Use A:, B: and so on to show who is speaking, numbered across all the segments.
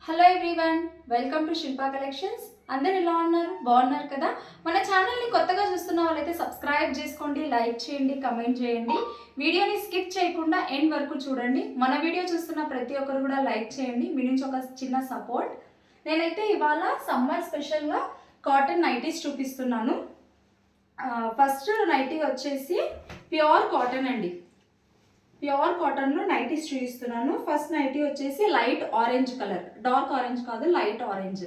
A: Hello everyone, welcome to Shilpa collections. అందరు ఎలా ఉన్నారు? బాగున్నారు కదా? మన ఛానల్ని కొత్తగా చూస్తున్న వాళ్ళైతే సబ్స్క్రైబ్ చేసుకోండి, లైక్ చేయండి, కమెంట్ చేయండి. వీడియోని స్కిప్ చేయకుండా ఎండ్ వరకు చూడండి. మన వీడియో చూస్తున్న ప్రతి ఒక్కరు కూడా లైక్ చేయండి. మీ నుంచి ఒక చిన్న సపోర్ట్. నేనైతే ఇవాళ సమ్మర్ స్పెషల్గా కాటన్ నైటీస్ చూపిస్తున్నాను. ఫస్ట్ నైటీ వచ్చేసి ప్యూర్ కాటన్ అండి. ప్యూర్ కాటన్లో నైటీస్ చూపిస్తున్నాను. ఫస్ట్ నైటీ వచ్చేసి light orange colour, dark orange కాదు, లైట్ ఆరెంజ్.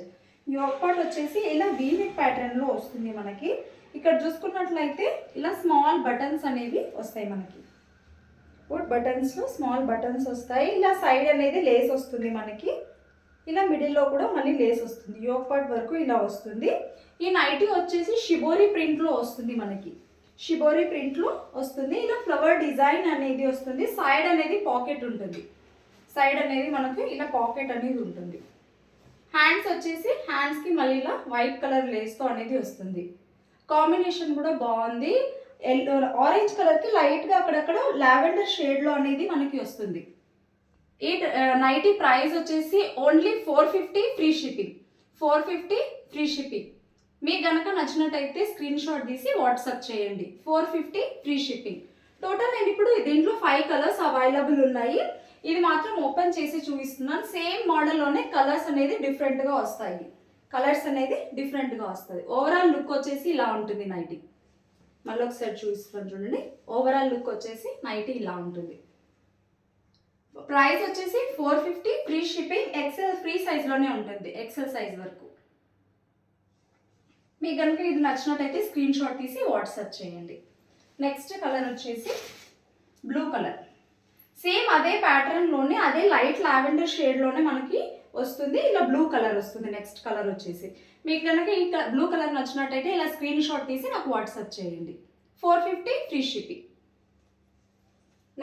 A: యోక్ పార్ట్ వచ్చేసి ఇలా వీనెక్ ప్యాటర్న్లో వస్తుంది మనకి. ఇక్కడ చూసుకున్నట్లయితే ఇలా స్మాల్ బటన్స్ అనేవి వస్తాయి మనకి. బటన్స్లో స్మాల్ బటన్స్ వస్తాయి. ఇలా సైడ్ అనేది లేస్ వస్తుంది మనకి. ఇలా మిడిల్లో కూడా మళ్ళీ లేస్ వస్తుంది. యోక్ పార్ట్ వరకు ఇలా వస్తుంది. ఈ నైటీ వచ్చేసి షిబోరి ప్రింట్లో వస్తుంది మనకి. షిబోరి ప్రింట్లో వస్తుంది. ఇలా ఫ్లవర్ డిజైన్ అనేది వస్తుంది. సైడ్ అనేది పాకెట్ ఉంటుంది. సైడ్ అనేది మనకు ఇలా పాకెట్ అనేది ఉంటుంది. హ్యాండ్స్ వచ్చేసి హ్యాండ్స్కి మళ్ళీ ఇలా వైట్ కలర్ లేస్తో అనేది వస్తుంది. కాంబినేషన్ కూడా బాగుంది. ఆరెంజ్ కలర్కి లైట్గా అక్కడక్కడ లావెండర్ షేడ్లో అనేది మనకి వస్తుంది. ఈ నైటీ ప్రైస్ వచ్చేసి only 450 free shipping. 450 free shipping. మీకు కనుక నచ్చినట్టయితే స్క్రీన్ షాట్ తీసి వాట్సాప్ చేయండి. 450 ఫ్రీ షిప్పింగ్. టోటల్ నేను ఇప్పుడు దీంట్లో 5 కలర్స్ అవైలబుల్ ఉన్నాయి. ఇది మాత్రం ఓపెన్ చేసి చూపిస్తున్నాను. సేమ్ మోడల్లోనే కలర్స్ అనేది డిఫరెంట్గా వస్తాయి. కలర్స్ అనేది డిఫరెంట్గా వస్తుంది. ఓవరాల్ లుక్ వచ్చేసి ఇలా ఉంటుంది నైటీ. మళ్ళీ ఒకసారి చూపిస్తున్నాను చూడండి. ఓవరాల్ లుక్ వచ్చేసి నైటీ ఇలా ఉంటుంది. ప్రైస్ వచ్చేసి 450 ఫ్రీ షిప్పింగ్. ఎక్సెల్ ఫ్రీ సైజ్లోనే ఉంటుంది, ఎక్సెల్ సైజ్ వరకు. మీకు కనుక ఇది నచ్చినట్టయితే స్క్రీన్ షాట్ తీసి వాట్సాప్ చేయండి. నెక్స్ట్ కలర్ వచ్చేసి బ్లూ కలర్. సేమ్ అదే ప్యాటర్న్లోనే అదే లైట్ లావెండర్ షేడ్లోనే మనకి వస్తుంది. ఇలా బ్లూ కలర్ వస్తుంది. నెక్స్ట్ కలర్ వచ్చేసి మీకు కనుక ఈ బ్లూ కలర్ నచ్చినట్టయితే ఇలా స్క్రీన్ షాట్ తీసి నాకు వాట్సాప్ చేయండి. 450 ఫ్రీ షిప్పింగ్.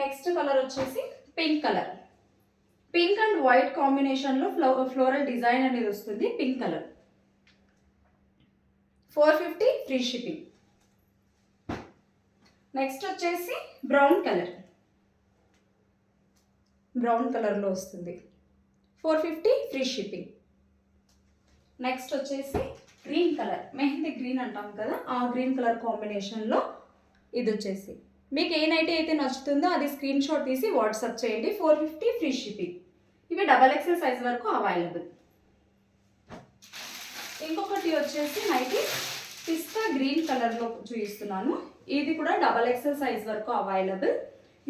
A: నెక్స్ట్ కలర్ వచ్చేసి pink colour. Pink and white కాంబినేషన్లో ఫ్లోరల్ డిజైన్ అనేది వస్తుంది. Pink colour. 450 free shipping. Next వచ్చేసి బ్రౌన్ కలర్. బ్రౌన్ కలర్లో వస్తుంది. 450 ఫ్రీ షిప్పింగ్. నెక్స్ట్ వచ్చేసి గ్రీన్ కలర్, మెహందీ గ్రీన్ అంటాం కదా, ఆ గ్రీన్ కలర్ కాంబినేషన్లో ఇది వచ్చేసి మీకు ఏ నైటీ అయితే నచ్చుతుందో అది స్క్రీన్ షాట్ తీసి వాట్సాప్ చేయండి. 450 ఫ్రీ షిప్పింగ్. ఇవి XXL సైజ్ వరకు అవైలబుల్. ఇంకొకటి వచ్చేసి నైటీ పిస్తా గ్రీన్ కలర్లో చూపిస్తున్నాను. ఇది కూడా XXL సైజ్ వరకు అవైలబుల్.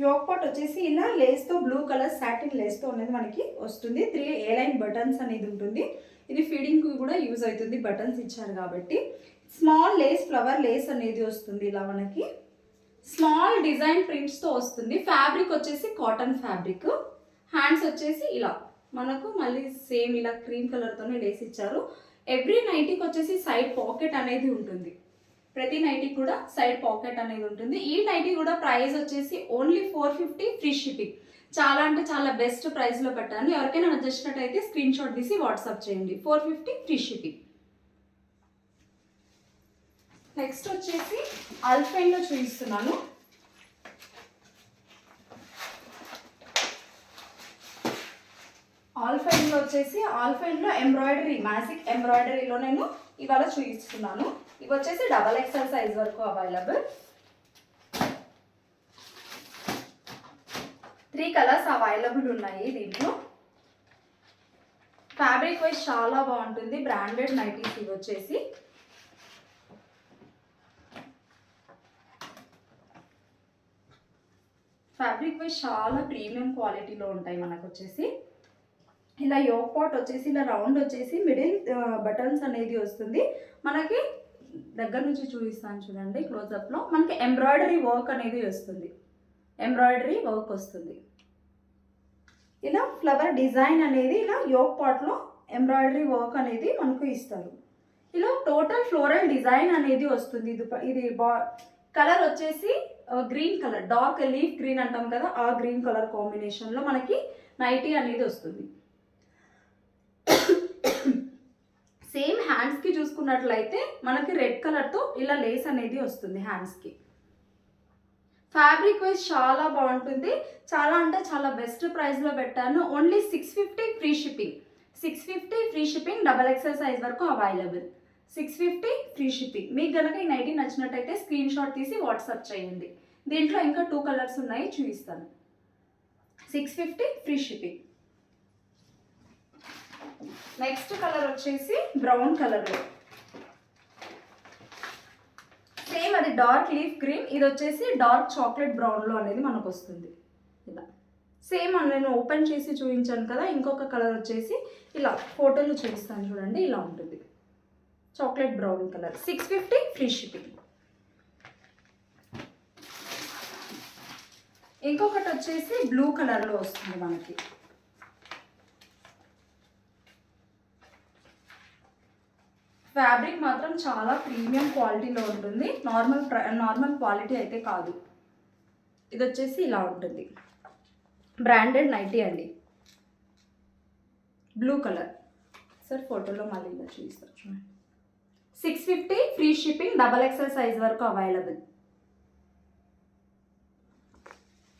A: యోక్ పార్ట్ వచ్చేసి ఇలా లేస్తో బ్లూ కలర్ సాటిన్ లేస్తో అనేది మనకి వస్తుంది. 3 A-లైన్ బటన్స్ అనేది ఉంటుంది. ఇది ఫీడింగ్కి కూడా యూజ్ అవుతుంది, బటన్స్ ఇచ్చారు కాబట్టి. స్మాల్ లేస్, ఫ్లవర్ లేస్ అనేది వస్తుంది. ఇలా మనకి స్మాల్ డిజైన్ ప్రింట్స్తో వస్తుంది. ఫ్యాబ్రిక్ వచ్చేసి కాటన్ ఫ్యాబ్రిక్. హ్యాండ్స్ వచ్చేసి ఇలా మనకు మళ్ళీ సేమ్ ఇలా క్రీమ్ కలర్తోనే లేస్ ఇచ్చారు. ఎవ్రీ నైటీకి వచ్చేసి సైడ్ పాకెట్ అనేది ఉంటుంది. ప్రతి నైటీకి కూడా సైడ్ పాకెట్ అనేది ఉంటుంది. ఈ నైటీ కూడా ప్రైస్ వచ్చేసి ఓన్లీ 450 ఫ్రీ షిప్పింగ్. చాలా అంటే చాలా బెస్ట్ ప్రైస్లో పెట్టాను. ఎవరికైనా నచ్చినట్టయితే స్క్రీన్ షాట్ తీసి వాట్సాప్ చేయండి. 450 ఫ్రీ షిప్పింగ్. నెక్స్ట్ వచ్చేసి అల్ఫైన్లో చూపిస్తున్నాను. ఆల్ఫైన్లో వచ్చేసి ఆల్ఫైన్లో ఎంబ్రాయిడరీ, మ్యాజిక్ ఎంబ్రాయిడరీలో నేను ఇవాళ చూపిస్తున్నాను. ఇవి వచ్చేసి XXL సైజ్ వరకు అవైలబుల్. 3 కలర్స్ అవైలబుల్ ఉన్నాయి దీంట్లో. ఫ్యాబ్రిక్ వైజ్ చాలా బాగుంటుంది. బ్రాండెడ్ నైటీస్ ఇవి వచ్చేసి. ఫ్యాబ్రిక్ వైజ్ చాలా ప్రీమియం క్వాలిటీలో ఉంటాయి మనకు వచ్చేసి. ఇలా యోక్ పార్ట్ వచ్చేసి ఇలా రౌండ్ వచ్చేసి మిడిల్ బటన్స్ అనేది వస్తుంది మనకి. దగ్గర నుంచి చూపిస్తాను చూడండి క్లోజప్లో. మనకి ఎంబ్రాయిడరీ వర్క్ అనేది వస్తుంది. ఎంబ్రాయిడరీ వర్క్ వస్తుంది. ఇలా ఫ్లవర్ డిజైన్ అనేది ఇలా యోక్ పార్ట్లో ఎంబ్రాయిడరీ వర్క్ అనేది మనకు ఇస్తారు. ఇలా టోటల్ ఫ్లోరల్ డిజైన్ అనేది వస్తుంది. ఇది కలర్ వచ్చేసి green colour, dark leaf green అంటాం కదా, ఆ గ్రీన్ కలర్ కాంబినేషన్లో మనకి నైటీ అనేది వస్తుంది. సేమ్ హ్యాండ్స్కి చూసుకున్నట్లయితే మనకి రెడ్ కలర్తో ఇలా లేస్ అనేది వస్తుంది హ్యాండ్స్కి. ఫ్యాబ్రిక్ వైజ్ చాలా బాగుంటుంది. చాలా అంటే చాలా బెస్ట్ ప్రైస్లో పెట్టాను. Only 650 free shipping. 650 free shipping, double XL size వరకు అవైలబుల్. 650 free shipping. మీకు కనుక ఈ నైటీ నచ్చినట్టయితే స్క్రీన్ షాట్ తీసి వాట్సాప్ చేయండి. దీంట్లో ఇంకా 2 కలర్స్ ఉన్నాయి, చూపిస్తాను. 650 ఫ్రీ షిప్పింగ్. నెక్స్ట్ కలర్ వచ్చేసి బ్రౌన్ కలర్లో, సేమ్ అది డార్క్ లీఫ్ గ్రీన్, ఇది వచ్చేసి డార్క్ చాక్లెట్ బ్రౌన్లో అనేది మనకు వస్తుంది. ఇలా సేమ్ నేను ఓపెన్ చేసి చూపించాను కదా, ఇంకొక కలర్ వచ్చేసి ఇలా ఫోటోలు చూపిస్తాను చూడండి, ఇలా ఉంటుంది chocolate brown colour. 650 free shipping. ఇంకొకటి వచ్చేసి బ్లూ కలర్లో వస్తుంది మనకి. ఫ్యాబ్రిక్ మాత్రం చాలా ప్రీమియం క్వాలిటీలో ఉంటుంది, నార్మల్ క్వాలిటీ అయితే కాదు. ఇది వచ్చేసి ఇలా ఉంటుంది, బ్రాండెడ్ నైటీ అండి, బ్లూ కలర్. సార్ ఫోటోలో మళ్ళీ ఇలా చూపిస్తారు చూడండి. 650 free shipping, double XL size వరకు అవైలబుల్.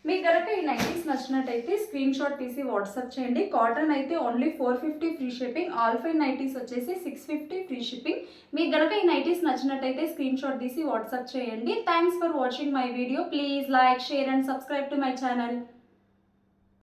A: మీకు కనుక ఈ నైటీస్ నచ్చినట్టయితే స్క్రీన్ షాట్ తీసి వాట్సాప్ చేయండి. కాటన్ అయితే only 450 free shipping, all fine nighties వచ్చేసి 650 ఫ్రీ షిప్పింగ్. మీకు కనుక ఈ నైటీస్ నచ్చినట్టయితే స్క్రీన్ షాట్ తీసి వాట్సాప్ చేయండి. Thanks for watching my video. Please like, share and subscribe to my channel.